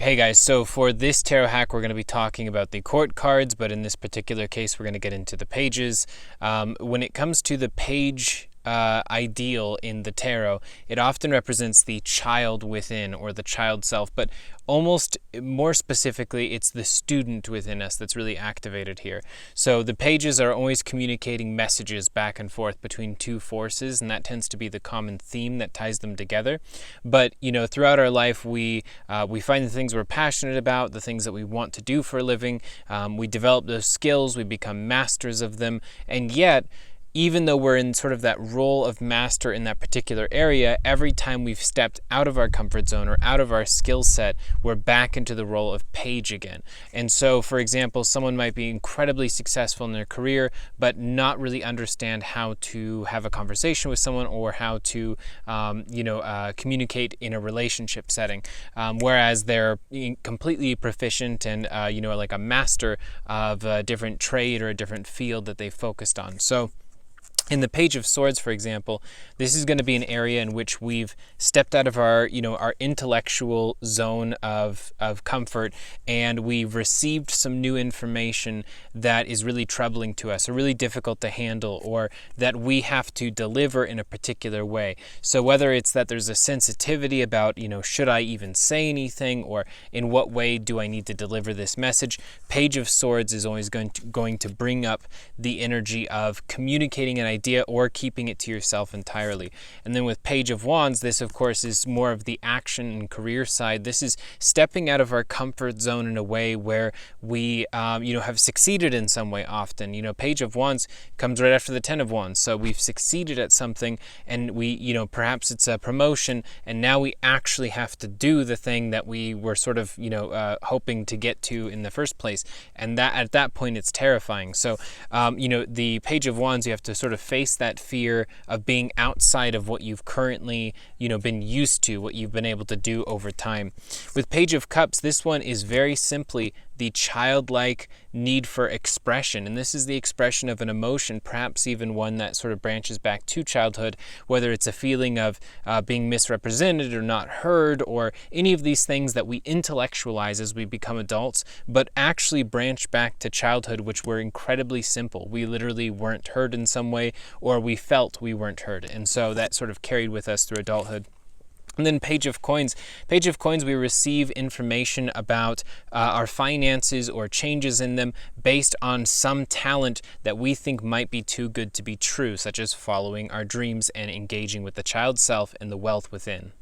Hey guys, so for this tarot hack, we're going to be talking about the court cards, but in this particular case, we're going to get into the pages. When it comes to the page ideal in the tarot, it often represents the child within or the child self, but almost more specifically, it's the student within us that's really activated here. So the pages are always communicating messages back and forth between two forces, and that tends to be the common theme that ties them together. But throughout our life, we find the things we're passionate about, the things that we want to do for a living. We develop those skills, we become masters of them, and yet, even though we're in sort of that role of master in that particular area, every time we've stepped out of our comfort zone or out of our skill set, we're back into the role of page again. And so, for example, someone might be incredibly successful in their career, but not really understand how to have a conversation with someone or how to, communicate in a relationship setting. Whereas they're completely proficient and, like a master of a different trade or a different field that they focused on. So, in the Page of Swords, for example, this is going to be an area in which we've stepped out of our intellectual zone of comfort, and we've received some new information that is really troubling to us, or really difficult to handle, or that we have to deliver in a particular way. So whether it's that there's a sensitivity about, should I even say anything, or in what way do I need to deliver this message, Page of Swords is always going to bring up the energy of communicating an idea or keeping it to yourself entirely. And then with Page of Wands, this of course is more of the action and career side. This is stepping out of our comfort zone in a way where we have succeeded in some way often. Page of Wands comes right after the Ten of Wands. So we've succeeded at something, and we perhaps it's a promotion, and now we actually have to do the thing that we were sort of hoping to get to in the first place. And that at that point it's terrifying. So the Page of Wands, you have to sort of face that fear of being outside of what you've currently, been used to, what you've been able to do over time. With Page of Cups, this one is very simply the childlike need for expression. And this is the expression of an emotion, perhaps even one that sort of branches back to childhood, whether it's a feeling of being misrepresented or not heard, or any of these things that we intellectualize as we become adults, but actually branch back to childhood, which were incredibly simple. We literally weren't heard in some way, or we felt we weren't heard. And so that sort of carried with us through adulthood. And then Page of Coins. Page of Coins, we receive information about our finances or changes in them based on some talent that we think might be too good to be true, such as following our dreams and engaging with the child self and the wealth within.